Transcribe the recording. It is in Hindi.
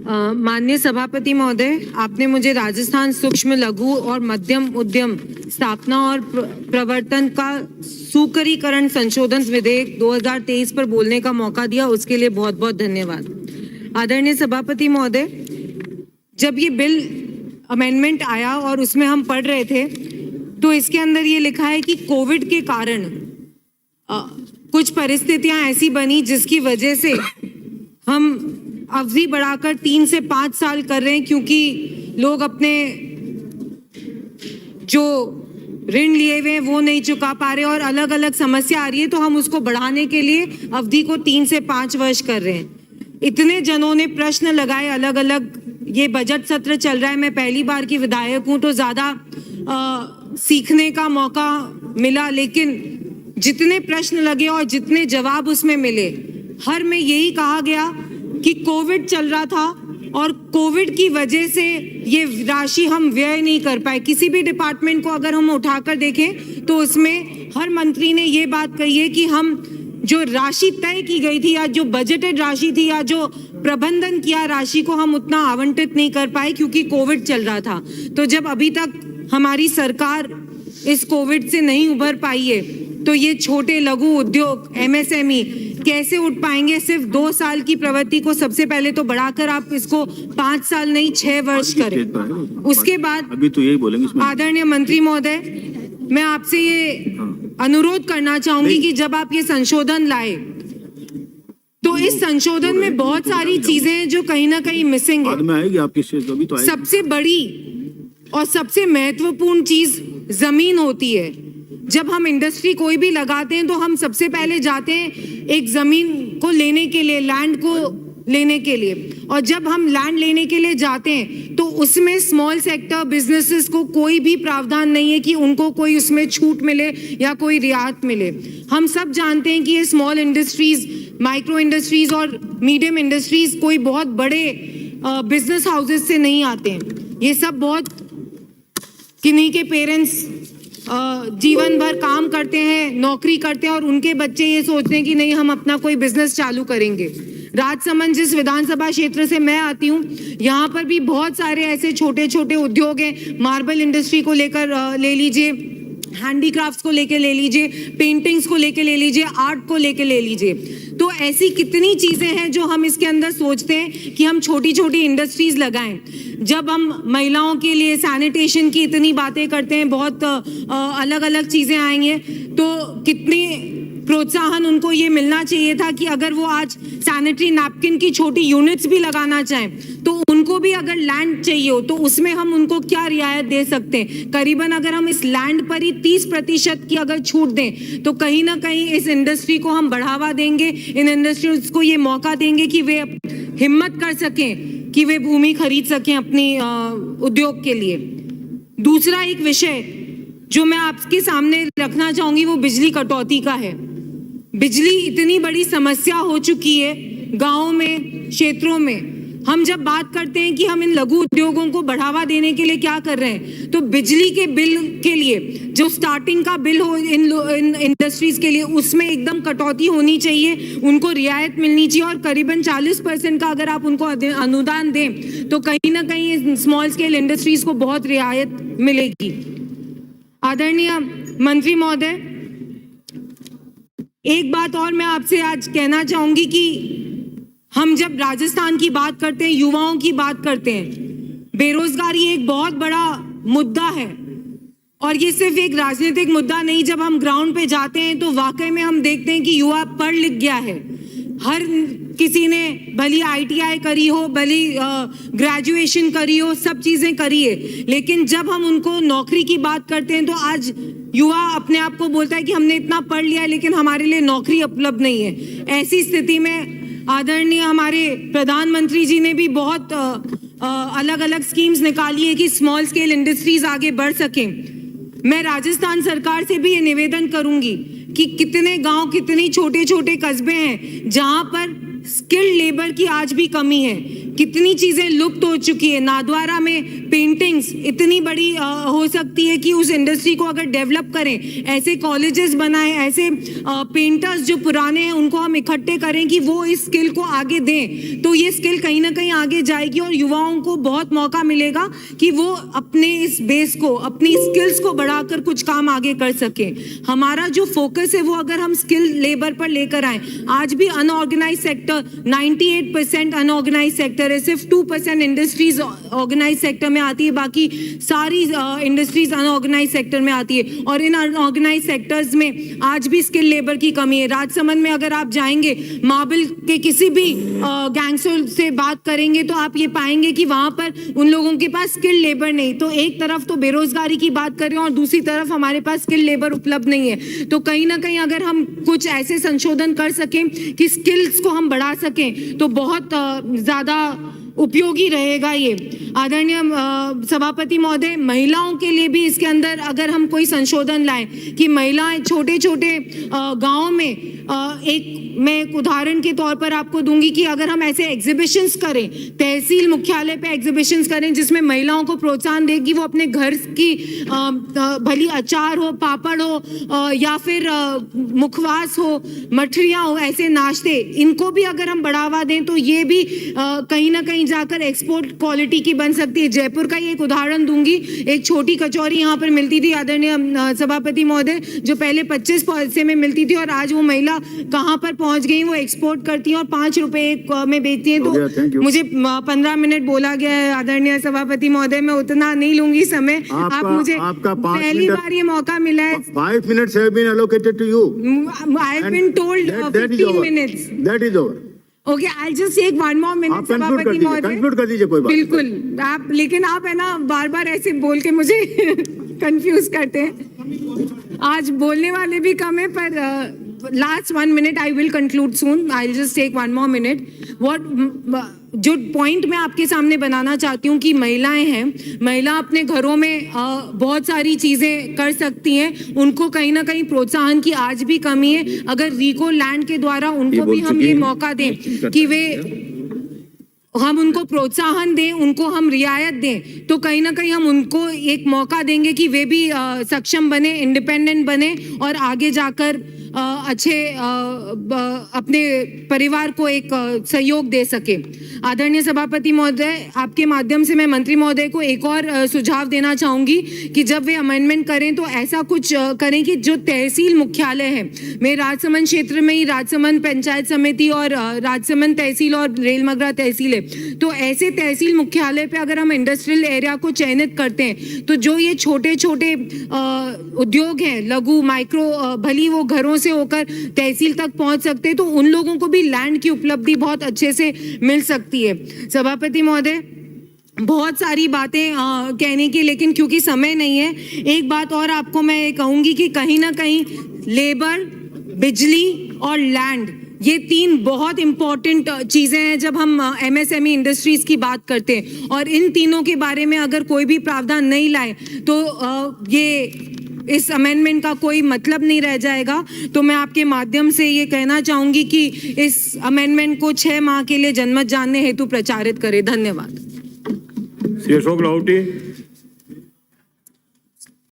माननीय सभापति महोदय, आपने मुझे राजस्थान सूक्ष्म लघु और मध्यम उद्यम स्थापना और प्रवर्तन का सुकरीकरण संशोधन विधेयक 2023 पर बोलने का मौका दिया, उसके लिए बहुत बहुत धन्यवाद। आदरणीय सभापति महोदय, जब ये बिल अमेंडमेंट आया और उसमें हम पढ़ रहे थे तो इसके अंदर ये लिखा है कि कोविड के कारण कुछ परिस्थितियां ऐसी बनी जिसकी वजह से हम अवधि बढ़ाकर 3 से 5 साल कर रहे हैं, क्योंकि लोग अपने जो ऋण लिए हुए हैं वो नहीं चुका पा रहे और अलग अलग समस्या आ रही है, तो हम उसको बढ़ाने के लिए अवधि को 3 से 5 वर्ष कर रहे हैं। इतने जनों ने प्रश्न लगाए अलग अलग, ये बजट सत्र चल रहा है, मैं पहली बार की विधायक हूँ तो ज्यादा सीखने का मौका मिला, लेकिन जितने प्रश्न लगे और जितने जवाब उसमें मिले, हर में यही कहा गया कि कोविड चल रहा था और कोविड की वजह से ये राशि हम व्यय नहीं कर पाए। किसी भी डिपार्टमेंट को अगर हम उठाकर देखें तो उसमें हर मंत्री ने ये बात कही है कि हम जो राशि तय की गई थी या जो बजटेड राशि थी या जो प्रबंधन किया राशि को हम उतना आवंटित नहीं कर पाए क्योंकि कोविड चल रहा था। तो जब अभी तक हमारी सरकार इस कोविड से नहीं उभर पाई है तो ये छोटे लघु उद्योग MSME कैसे उठ पाएंगे। सिर्फ 2 साल की प्रवृत्ति को सबसे पहले तो बढ़ाकर आप इसको 5 साल नहीं 6 वर्ष करें। उसके बाद अभी तो यही बोलेंगे। आदरणीय मंत्री महोदय, मैं आपसे ये अनुरोध करना चाहूंगी कि जब आप ये संशोधन लाए तो इस संशोधन में बहुत सारी चीजें हैं जो कहीं ना कहीं मिसिंग है। में आएगी आपकी तो सबसे बड़ी और सबसे महत्वपूर्ण चीज जमीन होती है। जब हम इंडस्ट्री कोई भी लगाते हैं तो हम सबसे पहले जाते हैं एक जमीन को लेने के लिए, लैंड को लेने के लिए, और जब हम लैंड लेने के लिए जाते हैं तो उसमें स्मॉल सेक्टर बिजनेसेस को कोई भी प्रावधान नहीं है कि उनको कोई उसमें छूट मिले या कोई रियायत मिले। हम सब जानते हैं कि ये स्मॉल इंडस्ट्रीज, माइक्रो इंडस्ट्रीज और मीडियम इंडस्ट्रीज कोई बहुत बड़े बिजनेस हाउसेस से नहीं आते हैं। ये सब बहुत किन्हीं के पेरेंट्स जीवन भर काम करते हैं, नौकरी करते हैं और उनके बच्चे ये सोचते हैं कि नहीं हम अपना कोई बिजनेस चालू करेंगे। राजसमंद जिस विधानसभा क्षेत्र से मैं आती हूँ, यहाँ पर भी बहुत सारे ऐसे छोटे छोटे उद्योग हैं। मार्बल इंडस्ट्री को लेकर ले लीजिए, हैंडीक्राफ्ट्स को लेके ले लीजिए, पेंटिंग्स को लेके ले लीजिए, आर्ट को लेके ले लीजिए। तो ऐसी कितनी चीजें हैं जो हम इसके अंदर सोचते हैं कि हम छोटी छोटी इंडस्ट्रीज लगाएं। जब हम महिलाओं के लिए सैनिटेशन की इतनी बातें करते हैं, बहुत अलग अलग चीजें आएंगे, तो कितनी प्रोत्साहन उनको ये मिलना चाहिए था कि अगर वो आज सैनिटरी नैपकिन की छोटी यूनिट्स भी लगाना चाहें तो उनको भी अगर लैंड चाहिए हो तो उसमें हम उनको क्या रियायत दे सकते हैं। करीबन अगर हम इस लैंड पर ही 30% की अगर छूट दें तो कहीं ना कहीं इस इंडस्ट्री को हम बढ़ावा देंगे, इन इंडस्ट्रीज को ये मौका देंगे कि वे हिम्मत कर सकें कि वे भूमि खरीद सकें अपनी उद्योग के लिए। दूसरा एक विषय जो मैं आपके सामने रखना चाहूंगी वो बिजली कटौती का है। बिजली इतनी बड़ी समस्या हो चुकी है गांवों में, क्षेत्रों में। हम जब बात करते हैं कि हम इन लघु उद्योगों को बढ़ावा देने के लिए क्या कर रहे हैं, तो बिजली के बिल के लिए जो स्टार्टिंग का बिल हो इन इंडस्ट्रीज के लिए, उसमें एकदम कटौती होनी चाहिए, उनको रियायत मिलनी चाहिए और करीबन 40% का अगर आप उनको अनुदान दें तो कहीं ना कहीं स्मॉल स्केल इंडस्ट्रीज को बहुत रियायत मिलेगी। आदरणीय मंत्री महोदय, एक बात और मैं आपसे आज कहना चाहूंगी कि हम जब राजस्थान की बात करते हैं, युवाओं की बात करते हैं, बेरोजगारी एक बहुत बड़ा मुद्दा है और ये सिर्फ एक राजनीतिक मुद्दा नहीं। जब हम ग्राउंड पे जाते हैं तो वाकई में हम देखते हैं कि युवा पढ़ लिख गया है। हर किसी ने भली ITI करी हो, भली ग्रेजुएशन करी हो, सब चीजें करी है, लेकिन जब हम उनको नौकरी की बात करते हैं तो आज युवा अपने आप को बोलता है कि हमने इतना पढ़ लिया है लेकिन हमारे लिए नौकरी उपलब्ध नहीं है। ऐसी स्थिति में आदरणीय हमारे प्रधानमंत्री जी ने भी बहुत अलग अलग स्कीम्स निकाली है कि स्मॉल स्केल इंडस्ट्रीज आगे बढ़ सकें। मैं राजस्थान सरकार से भी ये निवेदन करूंगी कि कितने गांव, कितने छोटे छोटे कस्बे हैं जहां पर स्किल्ड लेबर की आज भी कमी है। कितनी चीजें लुप्त हो चुकी है। नाथद्वारा में पेंटिंग्स इतनी बड़ी हो सकती है कि उस इंडस्ट्री को अगर डेवलप करें, ऐसे कॉलेजेस बनाएं, ऐसे पेंटर्स जो पुराने हैं उनको हम इकट्ठे करें कि वो इस स्किल को आगे दें, तो ये स्किल कहीं ना कहीं आगे जाएगी और युवाओं को बहुत मौका मिलेगा कि वो अपने इस बेस को, अपनी स्किल्स को बढ़ाकर कुछ काम आगे कर सके। हमारा जो फोकस है वो अगर हम स्किल लेबर पर लेकर आए, आज भी अनऑर्गेनाइज सेक्टर 98% अनऑर्गेनाइज सेक्टर है, सिर्फ 2% इंडस्ट्रीज ऑर्गेनाइज सेक्टर में आती है, बाकी सारी इंडस्ट्रीज अनऑर्गेनाइज सेक्टर में आती है। और इन अनऑर्गेनाइज सेक्टर्स में आज भी स्किल लेबर की कमी है। राजसमंद में अगर आप जाएंगे, मार्बल के किसी भी गैंगस्टर से बात करेंगे तो आप ये पाएंगे कि वहां पर उन लोगों के पास स्किल लेबर नहीं। तो एक तरफ तो बेरोजगारी की बात कर रहे हैं और दूसरी तरफ हमारे पास स्किल लेबर उपलब्ध नहीं है। तो कहीं ना कहीं अगर हम कुछ ऐसे संशोधन कर सकें कि स्किल्स को हम बढ़ा सकें तो बहुत ज्यादा उपयोगी रहेगा ये। आदरणीय सभापति महोदय, महिलाओं के लिए भी इसके अंदर अगर हम कोई संशोधन लाएं कि महिलाएं छोटे छोटे गांव में एक मैं एक उदाहरण के तौर पर आपको दूंगी कि अगर हम ऐसे एग्जीबिशंस करें, तहसील मुख्यालय पे एग्जीबिशंस करें जिसमें महिलाओं को प्रोत्साहन देगी, वो अपने घर की भली अचार हो, पापड़ हो या फिर मुखवास हो, मठरियाँ हो, ऐसे नाश्ते, इनको भी अगर हम बढ़ावा दें तो ये भी कहीं ना कहीं जाकर एक्सपोर्ट क्वालिटी की बन सकती है। जयपुर का ही एक उदाहरण दूंगी, एक छोटी कचौरी यहाँ पर मिलती थी आदरणीय सभापति महोदय, जो पहले 25 पैसे में मिलती थी और आज वो महिला कहाँ पर पहुंच गई, वो एक्सपोर्ट करती हैं और 5 रुपए में बेचती हैं। तो मुझे 15 मिनट बोला गया है आदरणीय सभापति महोदय, मैं उतना नहीं लूंगी समय। आप मुझे पहली बार ये मौका मिला है। 5 minutes have been allocated to you. I have been told 15 minutes. That is over. Okay, I'll just take one more minute, आप conclude सभापति महोदय। conclude कर दीजिए, कोई बात नहीं। बिल्कुल, आप लेकिन आप है ना बार बार ऐसे बोल के मुझे कंफ्यूज करते हैं। आज बोलने वाले भी कम है, पर last 1 minute I will conclude soon. I'll just take one more minute. जो पॉइंट मैं आपके सामने बनाना चाहती हूँ कि महिलाएं हैं, महिला अपने घरों में बहुत सारी चीजें कर सकती हैं, उनको कहीं ना कहीं प्रोत्साहन की आज भी कमी है। अगर रिको लैंड के द्वारा उनको भी हम ये मौका दें कि वे, हम उनको प्रोत्साहन दें, उनको हम रियायत दें, तो कहीं ना कहीं हम उनको एक मौका देंगे कि वे भी सक्षम बने, इंडिपेंडेंट बने और आगे जाकर अच्छे अपने परिवार को एक सहयोग दे सके। आदरणीय सभापति महोदय, आपके माध्यम से मैं मंत्री महोदय को एक और सुझाव देना चाहूंगी कि जब वे अमेंडमेंट करें तो ऐसा कुछ करें कि जो तहसील मुख्यालय है, मैं राजसमंद क्षेत्र में ही राजसमंद पंचायत समिति और राजसमंद तहसील और रेलमगरा तहसील है, तो ऐसे तहसील मुख्यालय पे अगर हम इंडस्ट्रियल एरिया को चयनित करते हैं तो जो ये छोटे छोटे उद्योग हैं, लघु माइक्रो, भली वो घरों से होकर तहसील तक पहुंच सकते हैं, तो उन लोगों को भी लैंड की उपलब्धि बहुत अच्छे से मिल सकती है। सभापति महोदय, बहुत सारी बातें कहने की, लेकिन क्योंकि समय नहीं है, एक बात और आपको मैं कहूंगी कि कहीं ना कहीं लेबर, बिजली और लैंड, ये 3 बहुत इंपॉर्टेंट चीजें हैं जब हम MSME इंडस्ट्रीज की बात करते हैं, और इन तीनों के बारे में अगर कोई भी प्रावधान नहीं लाए तो ये इस अमेंडमेंट का कोई मतलब नहीं रह जाएगा। तो मैं आपके माध्यम से ये कहना चाहूंगी कि इस अमेंडमेंट को 6 माह के लिए जनमत जानने हेतु प्रचारित करें। धन्यवाद। श्री अशोक लाहोटी।